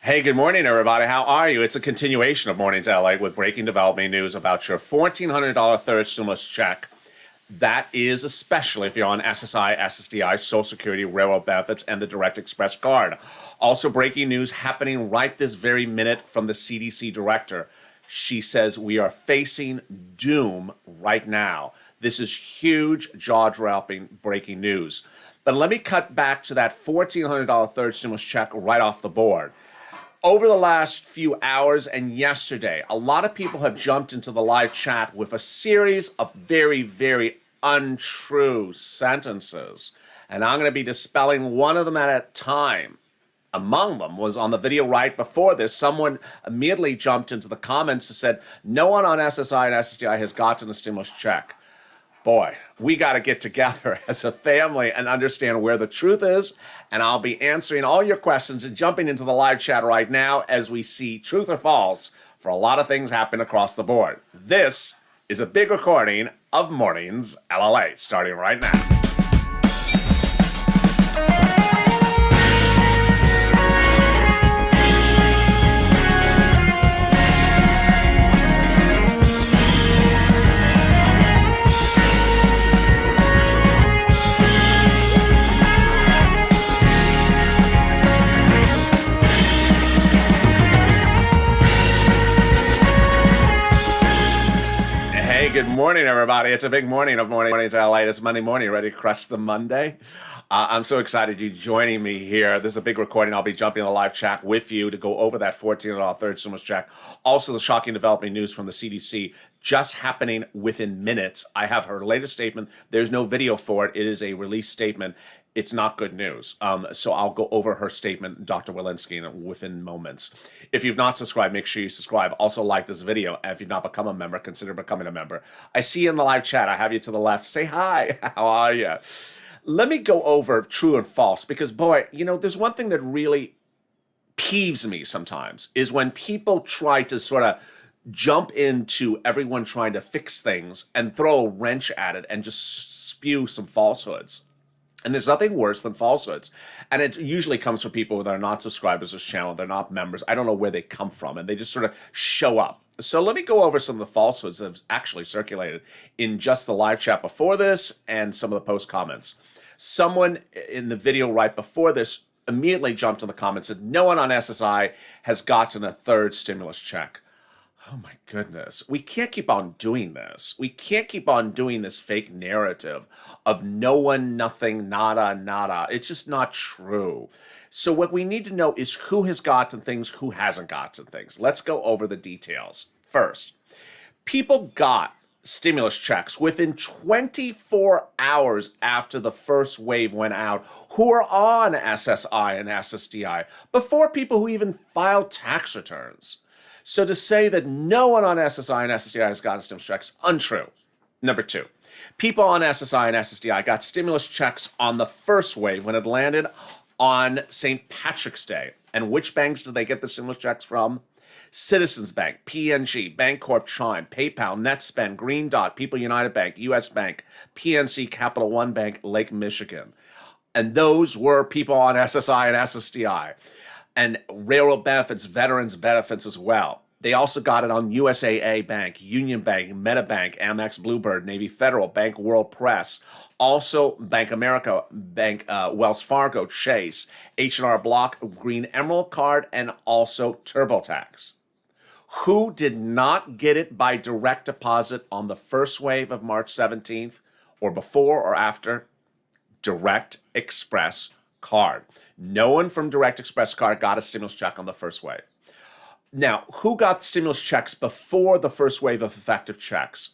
Hey, good morning, everybody. How are you? It's a continuation of Mornings LA with breaking development news about your $1,400 third stimulus check. That is especially if you're on SSI, SSDI, Social Security, railroad benefits, and the Direct Express card. Also, breaking news happening right this very minute from the CDC director. She says we are facing doom right now. This is huge, jaw-dropping breaking news. But let me cut back to that $1,400 third stimulus check right off the board. Over the last few hours and yesterday, a lot of people have jumped into the live chat with a series of very, very untrue sentences. And I'm going to be dispelling one of them at a time. Among them was on the video right before this, someone immediately jumped into the comments and said, no one on SSI and SSDI has gotten a stimulus check. Boy, we got to get together as a family and understand where the truth is. And I'll be answering all your questions and jumping into the live chat right now as we see truth or false for a lot of things happening across the board. This is a big recording of Mornings LALATE, starting right now. Good morning, everybody. It's a big morning of Mornings LA. It's Monday morning, ready to crush the Monday. I'm so excited you're joining me here. This is a big recording. I'll be jumping in the live chat with you to go over that $14 third stimulus check. Also, the shocking developing news from the CDC just happening within minutes. I have her latest statement. There's no video for it. It is a release statement. It's not good news. So I'll go over her statement, Dr. Walensky, within moments. If you've not subscribed, make sure you subscribe. Also like this video. And if you've not become a member, consider becoming a member. I see you in the live chat. I have you to the left. Say hi. How are you? Let me go over true and false because, boy, you know, there's one thing that really peeves me sometimes is when people try to sort of jump into everyone trying to fix things and throw a wrench at it and just spew some falsehoods. And there's nothing worse than falsehoods. And it usually comes from people that are not subscribers to this channel. They're not members. I don't know where they come from. And they just sort of show up. So let me go over some of the falsehoods that have actually circulated in just the live chat before this and some of the post comments. Someone in the video right before this immediately jumped in the comments and said, no one on SSI has gotten a third stimulus check. Oh my goodness. We can't keep on doing this. We can't keep on doing this fake narrative of no one, nothing, nada, nada. It's just not true. So what we need to know is who has gotten things, who hasn't gotten things. Let's go over the details. First, people got stimulus checks within 24 hours after the first wave went out who are on SSI and SSDI before people who even filed tax returns. So to say that no one on SSI and SSDI has gotten stimulus checks, untrue. Number two, people on SSI and SSDI got stimulus checks on the first wave when it landed on St. Patrick's Day. And which banks did they get the stimulus checks from? Citizens Bank, PNG, Bancorp, Chime, PayPal, NetSpend, Green Dot, People United Bank, US Bank, PNC, Capital One Bank, Lake Michigan. And those were people on SSI and SSDI. And railroad benefits, veterans benefits as well. They also got it on USAA Bank, Union Bank, MetaBank, Amex, Bluebird, Navy Federal, Bank World Press, also Bank America, Bank Wells Fargo, Chase, H&R Block, Green Emerald Card, and also TurboTax. Who did not get it by direct deposit on the first wave of March 17th or before or after? Direct Express card. No one from Direct Express card got a stimulus check on the first wave. Now, who got the stimulus checks before the first wave of effective checks?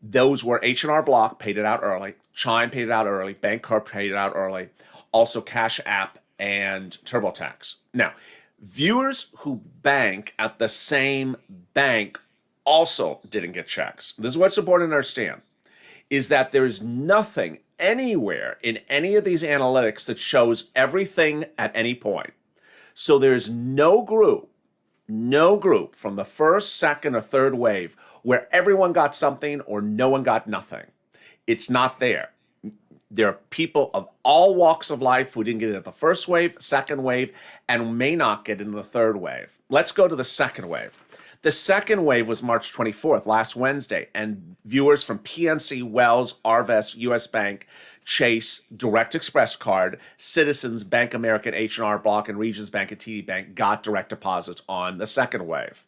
Those were H&R Block, paid it out early. Chime paid it out early. Bancorp paid it out early. Also Cash App and TurboTax. Now, viewers who bank at the same bank also didn't get checks. This is what's important to understand, is that there's nothing anywhere in any of these analytics that shows everything at any point. So there's no group from the first, second, or third wave where everyone got something or no one got nothing. It's not there. There are people of all walks of life who didn't get it at the first wave, second wave, and may not get it in the third wave. Let's go to the second wave. The second wave was March 24th, last Wednesday, and viewers from PNC, Wells, Arvest, US Bank, Chase, Direct Express Card, Citizens, Bank American, H&R Block, and Regions Bank and TD Bank got direct deposits on the second wave.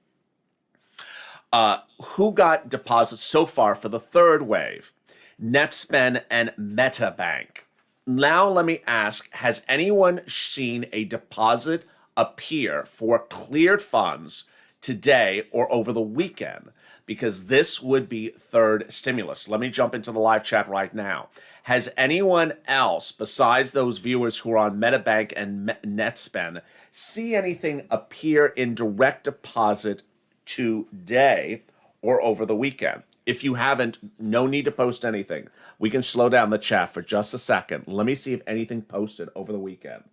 Who got deposits so far for the third wave? Netspend and MetaBank. Now let me ask, has anyone seen a deposit appear for cleared funds today or over the weekend? Because this would be third stimulus. Let me jump into the live chat right now. Has anyone else, besides those viewers who are on MetaBank and Netspend, see anything appear in direct deposit today or over the weekend? If you haven't, no need to post anything. We can slow down the chat for just a second. Let me see if anything posted over the weekend.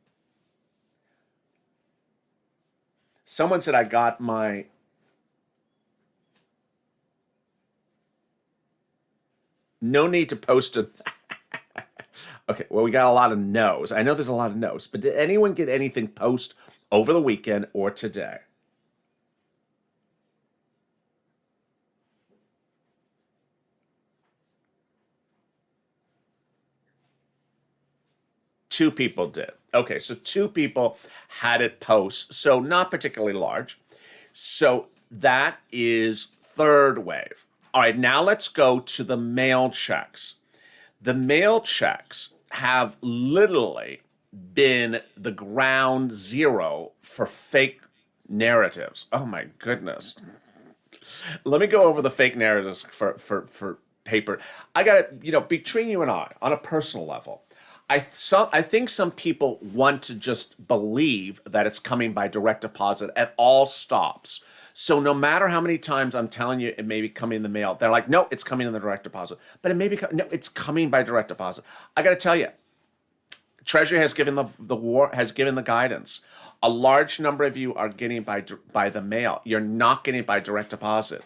Someone said I got my... No need to post it. Okay, well, we got a lot of no's. I know there's a lot of no's, but did anyone get anything post over the weekend or today? Two people did. Okay, so two people had it post, so not particularly large. So that is third wave. All right, now let's go to the mail checks. The mail checks have literally been the ground zero for fake narratives. Oh my goodness. Let me go over the fake narratives for paper. I got to, between you and I, on a personal level, I think some people want to just believe that it's coming by direct deposit at all stops. So no matter how many times I'm telling you it may be coming in the mail, they're like, no, it's coming in the direct deposit. But it may be, no, it's coming by direct deposit. I got to tell you, Treasury has given the guidance. A large number of you are getting by the mail. You're not getting it by direct deposit.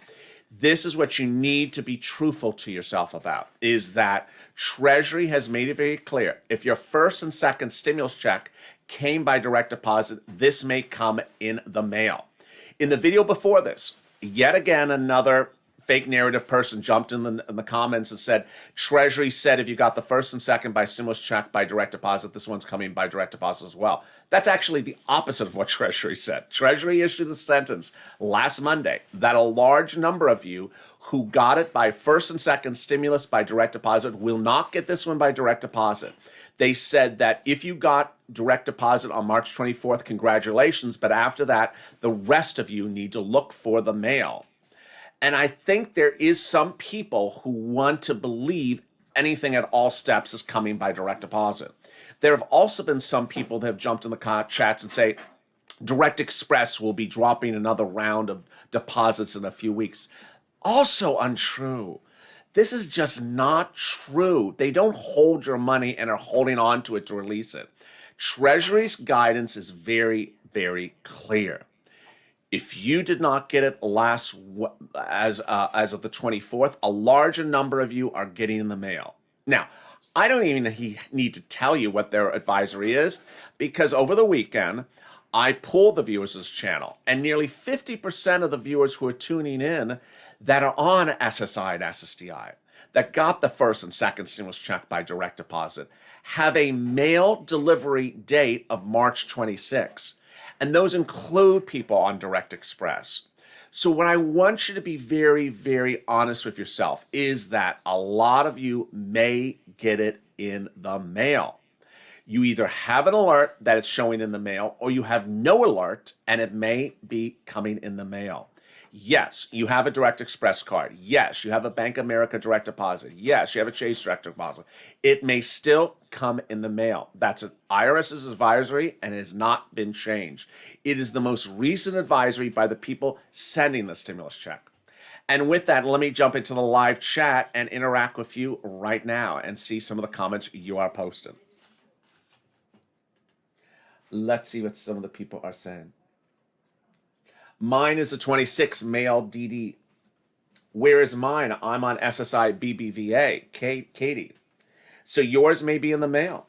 This is what you need to be truthful to yourself about, is that Treasury has made it very clear. If your first and second stimulus check came by direct deposit, this may come in the mail. In the video before this, yet again, another fake narrative person jumped in the comments and said, Treasury said if you got the first and second by stimulus check by direct deposit, this one's coming by direct deposit as well. That's actually the opposite of what Treasury said. Treasury issued a sentence last Monday that a large number of you who got it by first and second stimulus by direct deposit will not get this one by direct deposit. They said that if you got direct deposit on March 24th, congratulations, but after that, the rest of you need to look for the mail. And I think there is some people who want to believe anything at all steps is coming by direct deposit. There have also been some people that have jumped in the chats and say, Direct Express will be dropping another round of deposits in a few weeks. Also untrue. This is just not true. They don't hold your money and are holding on to it to release it. Treasury's guidance is very, very clear. If you did not get it as of the 24th, a larger number of you are getting in the mail. Now, I don't even need to tell you what their advisory is, because over the weekend, I pulled the viewers' channel, and nearly 50% of the viewers who are tuning in that are on SSI and SSDI, that got the first and second stimulus check by direct deposit, have a mail delivery date of March 26. And those include people on Direct Express. So what I want you to be very, very honest with yourself is that a lot of you may get it in the mail. You either have an alert that it's showing in the mail, or you have no alert and it may be coming in the mail. Yes, you have a Direct Express card. Yes, you have a Bank America direct deposit. Yes, you have a Chase direct deposit. It may still come in the mail. That's an IRS's advisory and it has not been changed. It is the most recent advisory by the people sending the stimulus check. And with that, let me jump into the live chat and interact with you right now and see some of the comments you are posting. Let's see what some of the people are saying. Mine is a 26 mail DD. Where is mine? I'm on SSI BBVA. Katie. So yours may be in the mail.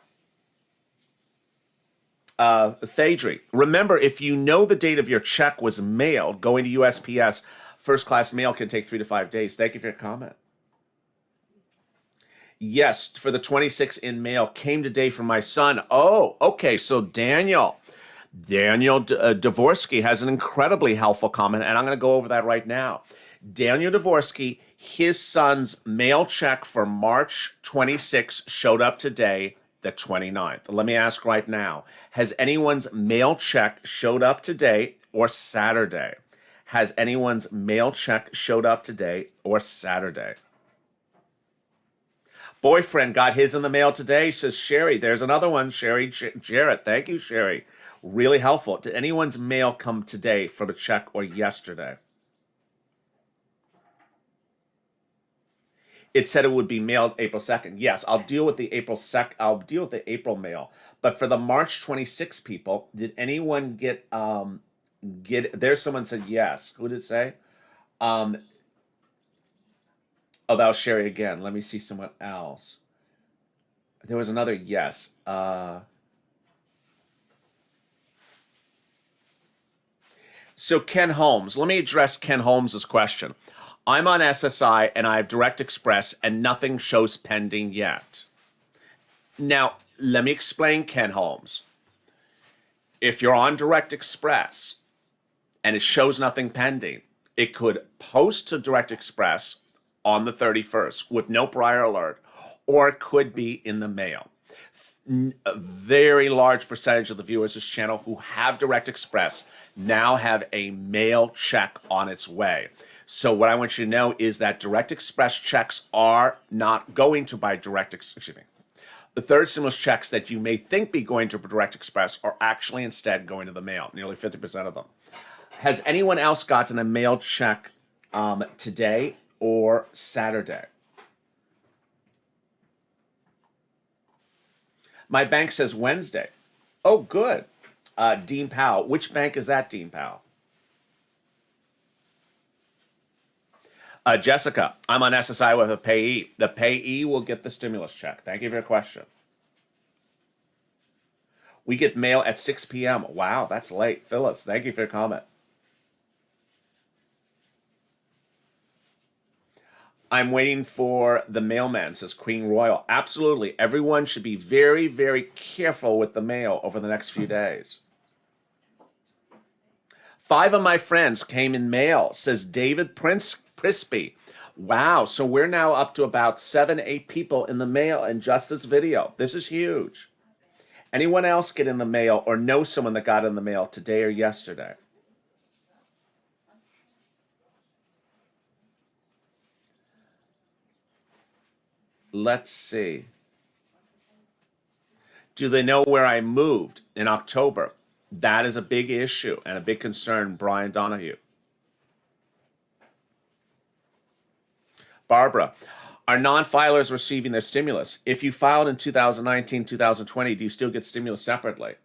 Thadri, remember, if you know the date of your check was mailed, going to USPS, first class mail can take 3 to 5 days. Thank you for your comment. Yes, for the 26 in mail came today from my son. Oh, okay. So Daniel Dvorsky has an incredibly helpful comment, and I'm going to go over that right now. Daniel Dvorsky, his son's mail check for March 26 showed up today, the 29th. Let me ask right now, has anyone's mail check showed up today or Saturday? Has anyone's mail check showed up today or Saturday? Boyfriend got his in the mail today, says Sherry. There's another one, Sherry Jarrett. Thank you, Sherry. Really helpful. Did anyone's mail come today from a check or yesterday? It said it would be mailed April 2nd. Yes, I'll deal with the April mail. But for the March 26 people, did anyone get there's someone said yes. Who did it say? Oh, that was Sherry again. Let me see someone else. There was another yes. So Ken Holmes, let me address Ken Holmes's question. I'm on SSI and I have Direct Express and nothing shows pending yet. Now, let me explain, Ken Holmes. If you're on Direct Express and it shows nothing pending, it could post to Direct Express on the 31st with no prior alert, or it could be in the mail. A very large percentage of the viewers of this channel who have Direct Express now have a mail check on its way. So what I want you to know is that Direct Express checks are not going to buy the third stimulus checks that you may think be going to Direct Express are actually instead going to the mail, nearly 50% of them. Has anyone else gotten a mail check today or Saturday? My bank says Wednesday. Oh, good. Dean Powell. Which bank is that, Dean Powell? Jessica, I'm on SSI with a payee. The payee will get the stimulus check. Thank you for your question. We get mail at 6 p.m. Wow, that's late. Phyllis, thank you for your comment. I'm waiting for the mailman, says Queen Royal. Absolutely. Everyone should be very, very careful with the mail over the next few days. 5 of my friends came in mail, says David Prispy. Wow, so we're now up to about 7, 8 people in the mail in just this video. This is huge. Anyone else get in the mail or know someone that got in the mail today or yesterday? Let's see. Do they know where I moved in October? That is a big issue and a big concern, Brian Donahue. Barbara, are non-filers receiving their stimulus? If you filed in 2019, 2020, do you still get stimulus separately?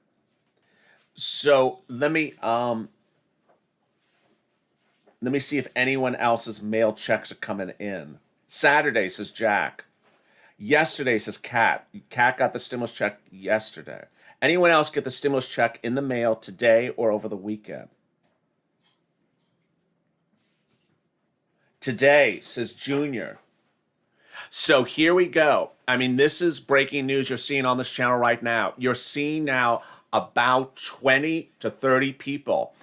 So let me see if anyone else's mail checks are coming in. Saturday, says Jack. Yesterday, says Kat. Kat got the stimulus check yesterday. Anyone else get the stimulus check in the mail today or over the weekend? Today, says Junior. So here we go. I mean, this is breaking news you're seeing on this channel right now. You're seeing now about 20 to 30 people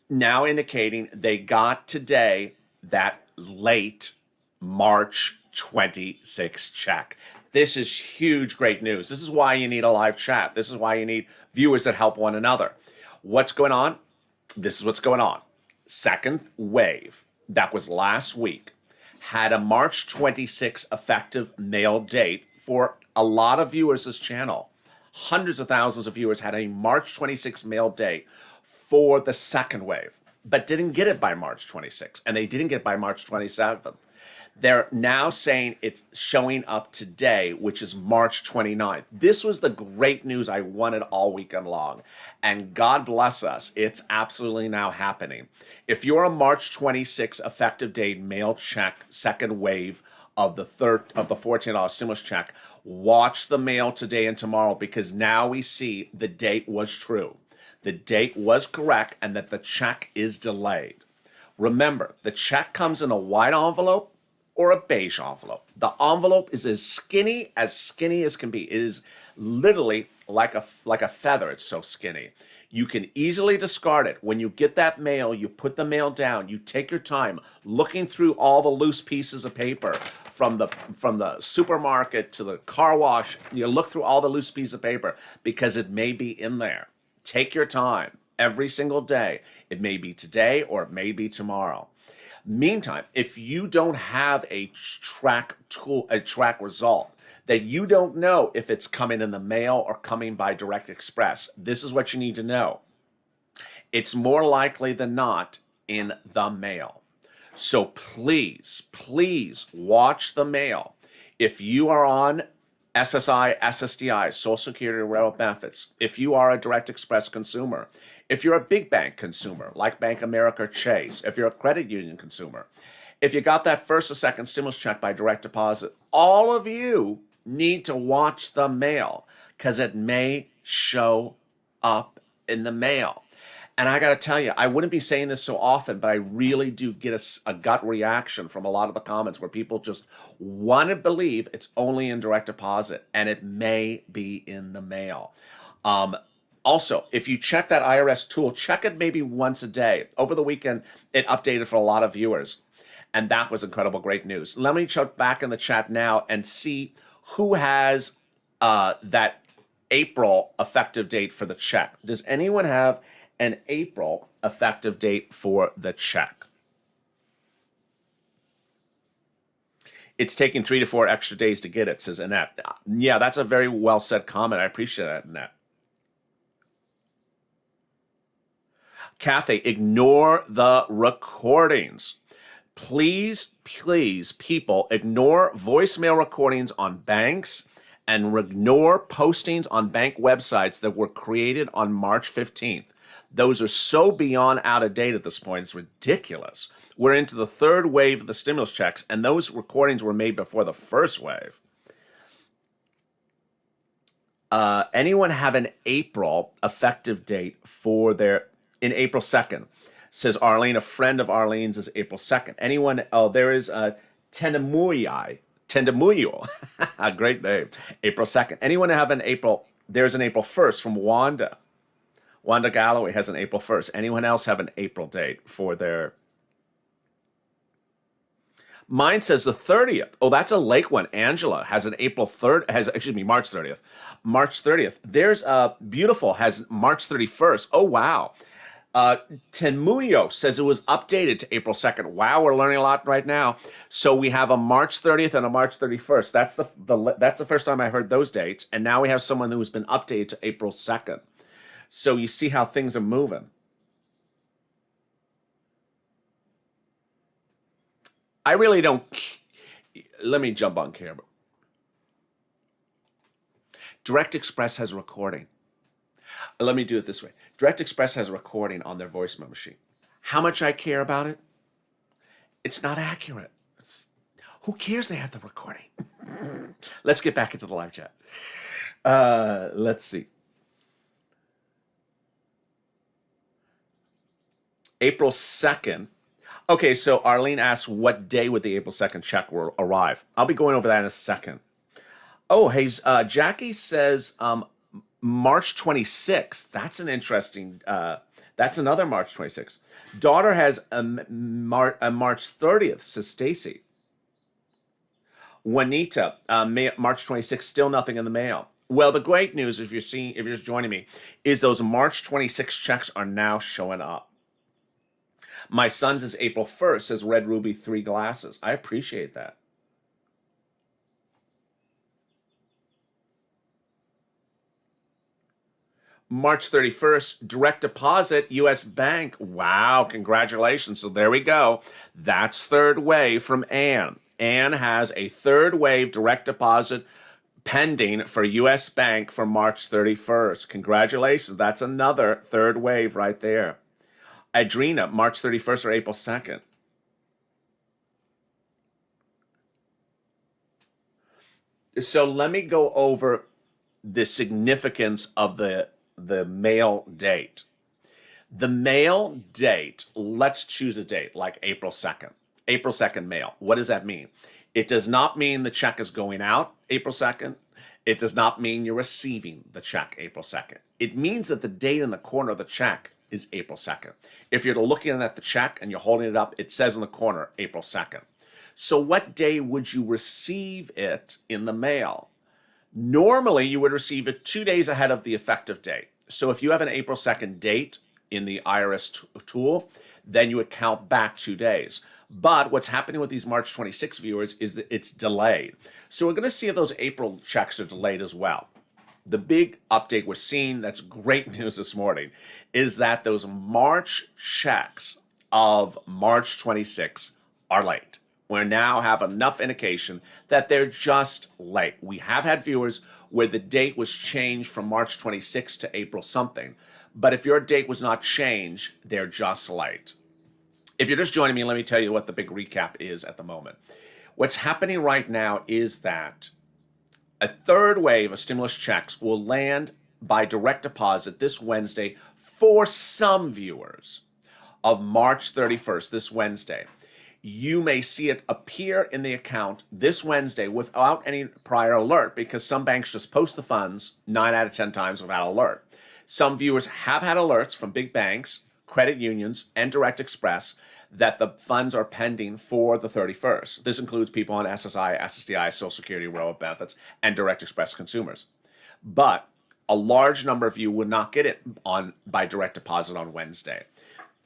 now indicating they got today that late March 26 check. This is huge, great news. This is why you need a live chat. This is why you need viewers that help one another. What's going on? This is what's going on. Second wave, that was last week, had a March 26 effective mail date for a lot of viewers this channel. Hundreds of thousands of viewers had a March 26 mail date for the second wave, but didn't get it by March 26, and they didn't get it by March 27th. They're now saying it's showing up today, which is March 29th. This was the great news I wanted all weekend long. And God bless us, it's absolutely now happening. If you're a March 26 effective date mail check second wave of the $14 stimulus check. Watch the mail today and tomorrow, because now we see the date was true. The date was correct, and that the check is delayed. Remember, the check comes in a white envelope or a beige envelope. The envelope is as skinny as can be. It is literally like a feather. It's so skinny. You can easily discard it. When you get that mail, you put the mail down. You take your time looking through all the loose pieces of paper from the supermarket to the car wash. You look through all the loose pieces of paper because it may be in there. Take your time every single day. It may be today or it may be tomorrow. Meantime, if you don't have a track result, that you don't know if it's coming in the mail or coming by direct express, this is what you need to know. It's more likely than not in the mail. So please, please watch the mail. If you are on SSI, SSDI, Social Security, Railroad benefits, if you are a direct express consumer, if you're a big bank consumer like Bank of America or Chase, if you're a credit union consumer, if you got that first or second stimulus check by direct deposit, all of you need to watch the mail, because it may show up in the mail. And I got to tell you, I wouldn't be saying this so often, but I really do get a gut reaction from a lot of the comments where people just want to believe it's only in direct deposit, and it may be in the mail. Also, if you check that IRS tool, check it maybe once a day. Over the weekend, it updated for a lot of viewers, and that was incredible, great news. Let me check back in the chat now and see who has that April effective date for the check. Does anyone have an April effective date for the check? It's taking 3 to 4 extra days to get it, says Annette. Yeah, that's a very well said comment. I appreciate that, Annette. Kathy, ignore the recordings. Please, please, people, ignore voicemail recordings on banks and ignore postings on bank websites that were created on March 15th. Those are so beyond out of date at this point. It's ridiculous. We're into the third wave of the stimulus checks, and those recordings were made before the first wave. Anyone have an April effective date for in April 2nd? Says Arlene, a friend of Arlene's is April 2nd. Anyone? Oh, there is Tendamuyai. A great name. April 2nd. Anyone have an April? There's an April 1st from Wanda. Wanda Galloway has an April 1st. Anyone else have an April date for their? Mine says the 30th. Oh, that's a late one. Angela has an April 3rd. March 30th. March 30th. There's Beautiful has March 31st. Oh, wow. Tenmuyo says it was updated to April 2nd. Wow, we're learning a lot right now. So we have a March 30th and a March 31st. That's the first time I heard those dates. And now we have someone who's been updated to April 2nd. So you see how things are moving. I really don't. Let me jump on camera. Direct Express has recording. Let me do it this way. Direct Express has a recording on their voicemail machine. How much I care about it? It's not accurate. Who cares they have the recording? Let's get back into the live chat. Let's see. April 2nd. Okay, so Arlene asks, what day would the April 2nd check arrive? I'll be going over that in a second. Oh, hey, Jackie says March 26th. That's an interesting, that's another March 26th. Daughter has a March 30th, says Stacy. Juanita, March 26th, still nothing in the mail. Well, the great news, if you're just joining me, is those March 26 checks are now showing up. My son's is April 1st, says Red Ruby 3 glasses. I appreciate that. March 31st, direct deposit, U.S. Bank. Wow, congratulations. So there we go. That's third wave from Ann. Ann has a third wave direct deposit pending for U.S. Bank for March 31st. Congratulations. That's another third wave right there. Adrena, March 31st or April 2nd. So let me go over the significance of the mail date. The mail date, let's choose a date like April 2nd. April 2nd mail. What does that mean? It does not mean the check is going out April 2nd. It does not mean you're receiving the check April 2nd. It means that the date in the corner of the check is April 2nd. If you're looking at the check and you're holding it up, it says in the corner April 2nd. So what day would you receive it in the mail? Normally, you would receive it 2 days ahead of the effective date. So if you have an April 2nd date in the IRS tool, then you would count back 2 days. But what's happening with these March 26 viewers is that it's delayed. So we're going to see if those April checks are delayed as well. The big update we're seeing, that's great news this morning, is that those March checks of March 26 are late. We now have enough indication that they're just late. We have had viewers where the date was changed from March 26 to April something. But if your date was not changed, they're just late. If you're just joining me, let me tell you what the big recap is at the moment. What's happening right now is that a third wave of stimulus checks will land by direct deposit this Wednesday for some viewers of March 31st, this Wednesday. You may see it appear in the account this Wednesday without any prior alert because some banks just post the funds 9 out of 10 times without alert. Some viewers have had alerts from big banks, credit unions, and Direct Express that the funds are pending for the 31st. This includes people on SSI, SSDI, Social Security, Railroad benefits, and Direct Express consumers. But a large number of you would not get it by direct deposit on Wednesday.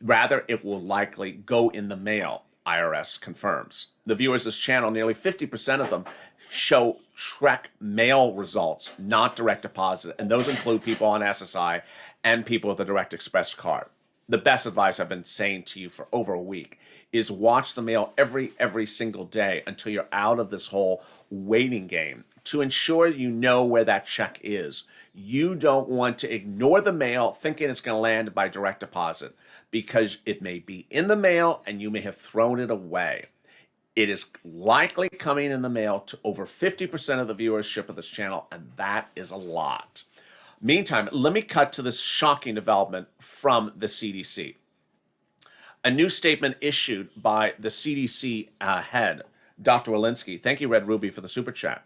Rather, it will likely go in the mail. IRS confirms. The viewers of this channel, nearly 50% of them show Trek mail results, not direct deposit, and those include people on SSI and people with a Direct Express card. The best advice I've been saying to you for over a week is watch the mail every single day until you're out of this whole waiting game to ensure you know where that check is. You don't want to ignore the mail thinking it's going to land by direct deposit because it may be in the mail and you may have thrown it away. It is likely coming in the mail to over 50% of the viewership of this channel, and that is a lot. Meantime, let me cut to this shocking development from the CDC. A new statement issued by the CDC head, Dr. Walensky, thank you, Red Ruby, for the super chat,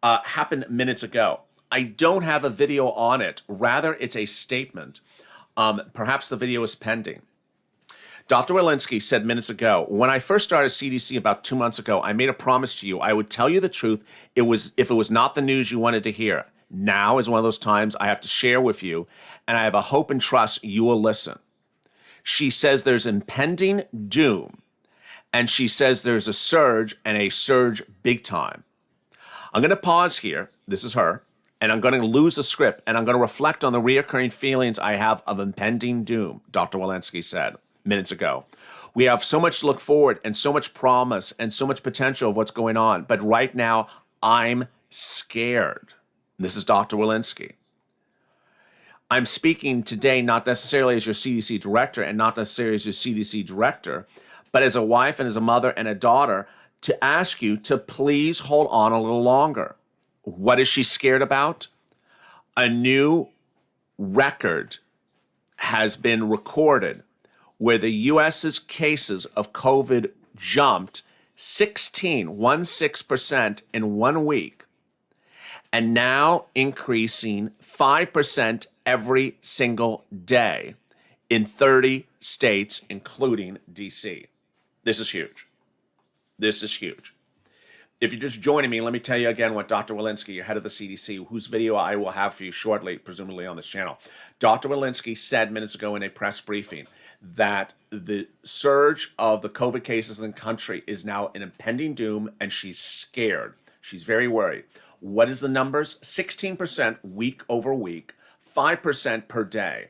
happened minutes ago. I don't have a video on it. Rather, it's a statement. Perhaps the video is pending. Dr. Walensky said minutes ago, when I first started CDC about 2 months ago, I made a promise to you. I would tell you the truth if it was not the news you wanted to hear. Now is one of those times I have to share with you, and I have a hope and trust you will listen. She says there's impending doom, and she says there's a surge, and a surge big time. I'm going to pause here. This is her. And I'm going to lose the script, and I'm going to reflect on the reoccurring feelings I have of impending doom, Dr. Walensky said minutes ago. We have so much to look forward and so much promise and so much potential of what's going on. But right now, I'm scared. This is Dr. Walensky. I'm speaking today not necessarily as your CDC director and not necessarily as your CDC director, but as a wife and as a mother and a daughter to ask you to please hold on a little longer. What is she scared about? A new record has been recorded where the U.S.'s cases of COVID jumped 16% in 1 week, and now increasing 5% every single day in 30 states, including D.C. This is huge. This is huge. If you're just joining me, let me tell you again what Dr. Walensky, your head of the CDC, whose video I will have for you shortly, presumably on this channel. Dr. Walensky said minutes ago in a press briefing that the surge of the COVID cases in the country is now an impending doom, and she's scared. She's very worried. What is the numbers? 16% week over week, 5% per day.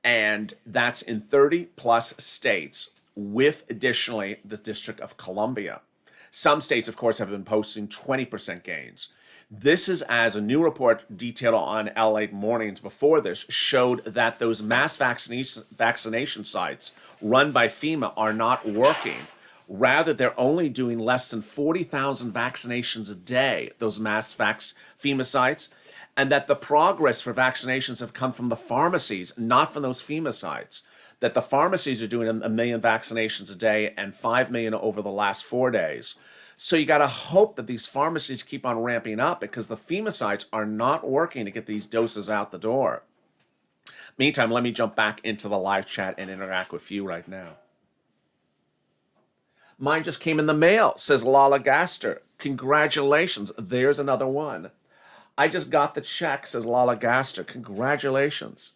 And that's in 30 plus states, with additionally the District of Columbia. Some states, of course, have been posting 20% gains. This is as a new report detailed on LALATE mornings before this showed that those mass vaccination sites run by FEMA are not working Rather, they're only doing less than 40,000 vaccinations a day, those mass FEMA sites, and that the progress for vaccinations have come from the pharmacies, not from those FEMA sites. That the pharmacies are doing a million vaccinations a day and 5 million over the last 4 days. So you got to hope that these pharmacies keep on ramping up because the FEMA sites are not working to get these doses out the door. Meantime, let me jump back into the live chat and interact with you right now. Mine just came in the mail, says Lala Gaster. Congratulations. There's another one. I just got the check, says Lala Gaster. Congratulations.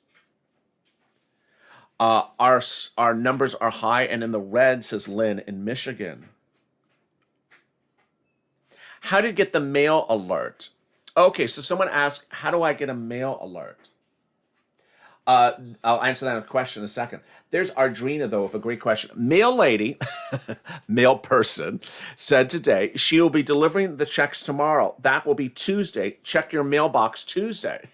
Our numbers are high and in the red, says Lynn in Michigan. How do you get the mail alert? Okay, so someone asked, how do I get a mail alert? I'll answer that question in a second. There's Ardrina, though, with a great question. Mail lady, mail person, said today she will be delivering the checks tomorrow. That will be Tuesday. Check your mailbox Tuesday.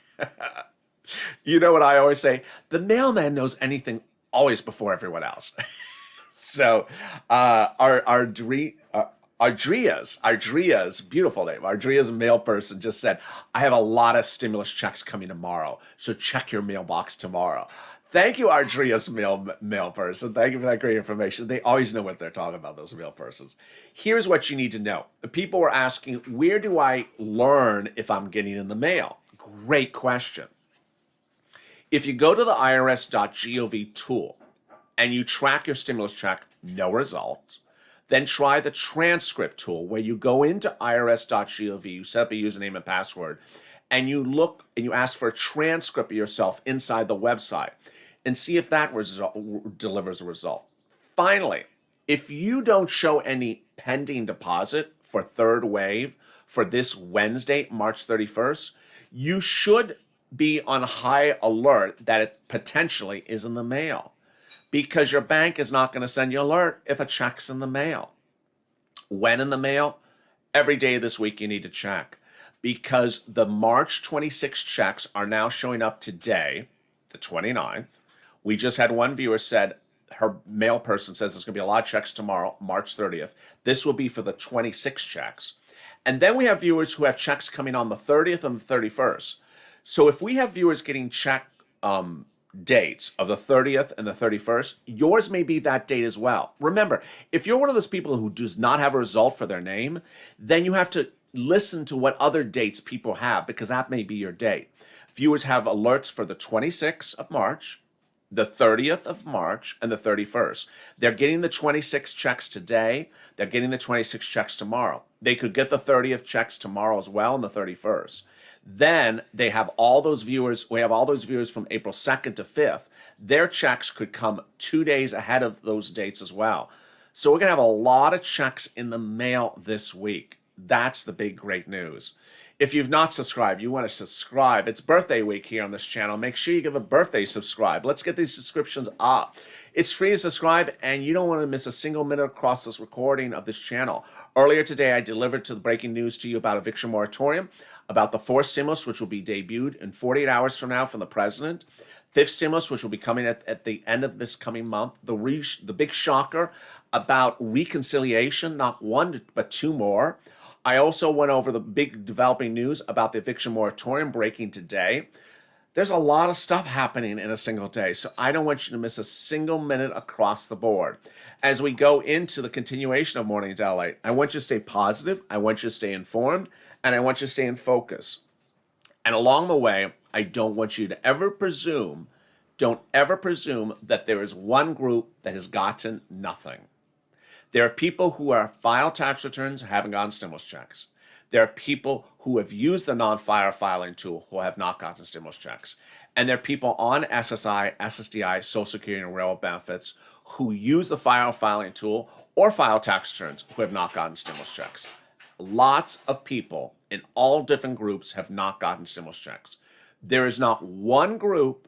You know what I always say? The mailman knows anything always before everyone else. So Ardria's beautiful name. Ardria's mail person just said, I have a lot of stimulus checks coming tomorrow, so check your mailbox tomorrow. Thank you, Ardria's mail person. Thank you for that great information. They always know what they're talking about, those mail persons. Here's what you need to know. People were asking, where do I learn if I'm getting in the mail? Great question. If you go to the irs.gov tool and you track your stimulus check, no result. Then try the transcript tool where you go into irs.gov, you set up a username and password, and you look and you ask for a transcript of yourself inside the website and see if that delivers a result. Finally, if you don't show any pending deposit for third wave for this Wednesday, March 31st, you should be on high alert that it potentially is in the mail, because your bank is not going to send you an alert if a check's in the mail. When in the mail? Every day this week you need to check, because the March 26 checks are now showing up today, the 29th. We just had one viewer said her mail person says there's going to be a lot of checks tomorrow, March 30th. This will be for the 26 checks. And then we have viewers who have checks coming on the 30th and the 31st. So if we have viewers getting check dates of the 30th and the 31st, yours may be that date as well. Remember, if you're one of those people who does not have a result for their name, then you have to listen to what other dates people have, because that may be your date. Viewers have alerts for the 26th of March, the 30th of March, and the 31st. They're getting the 26 checks today. They're getting the 26 checks tomorrow. They could get the 30th checks tomorrow as well, and the 31st. Then they have all those viewers. We have all those viewers from April 2nd to 5th. Their checks could come 2 days ahead of those dates as well. So we're going to have a lot of checks in the mail this week. That's the big, great news. If you've not subscribed, you want to subscribe. It's birthday week here on this channel. Make sure you give a birthday subscribe. Let's get these subscriptions up. It's free to subscribe, and you don't want to miss a single minute across this recording of this channel. Earlier today, I delivered to the breaking news to you about eviction moratorium, about the fourth stimulus, which will be debuted in 48 hours from now from the president, fifth stimulus, which will be coming at the end of this coming month, the big shocker about reconciliation, not one, but two more. I also went over the big developing news about the eviction moratorium breaking today. There's a lot of stuff happening in a single day, so I don't want you to miss a single minute across the board. As we go into the continuation of Mornings LA, I want you to stay positive, I want you to stay informed, and I want you to stay in focus. And along the way, I don't want you to ever presume, don't ever presume that there is one group that has gotten nothing. There are people who are filed tax returns who haven't gotten stimulus checks. There are people who have used the non-fire filing tool who have not gotten stimulus checks. And there are people on SSI, SSDI, Social Security, and railroad benefits who use the file filing tool or file tax returns who have not gotten stimulus checks. Lots of people in all different groups have not gotten stimulus checks. There is not one group,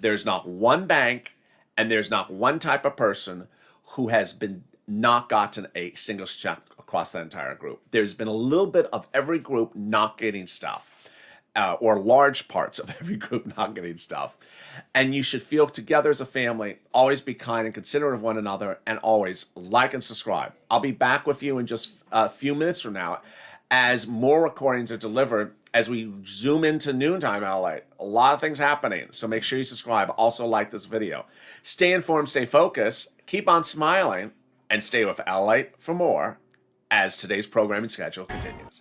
there's not one bank, and there's not one type of person who has been not gotten a single check across that entire group. There's been a little bit of every group not getting stuff, or large parts of every group not getting stuff. And you should feel together as a family. Always be kind and considerate of one another, and always like and subscribe. I'll be back with you in just a few minutes from now as more recordings are delivered as we zoom into noontime LA. A lot of things happening, so make sure you subscribe. Also like this video. Stay informed, stay focused, keep on smiling, and stay with LALATE for more as today's programming schedule continues.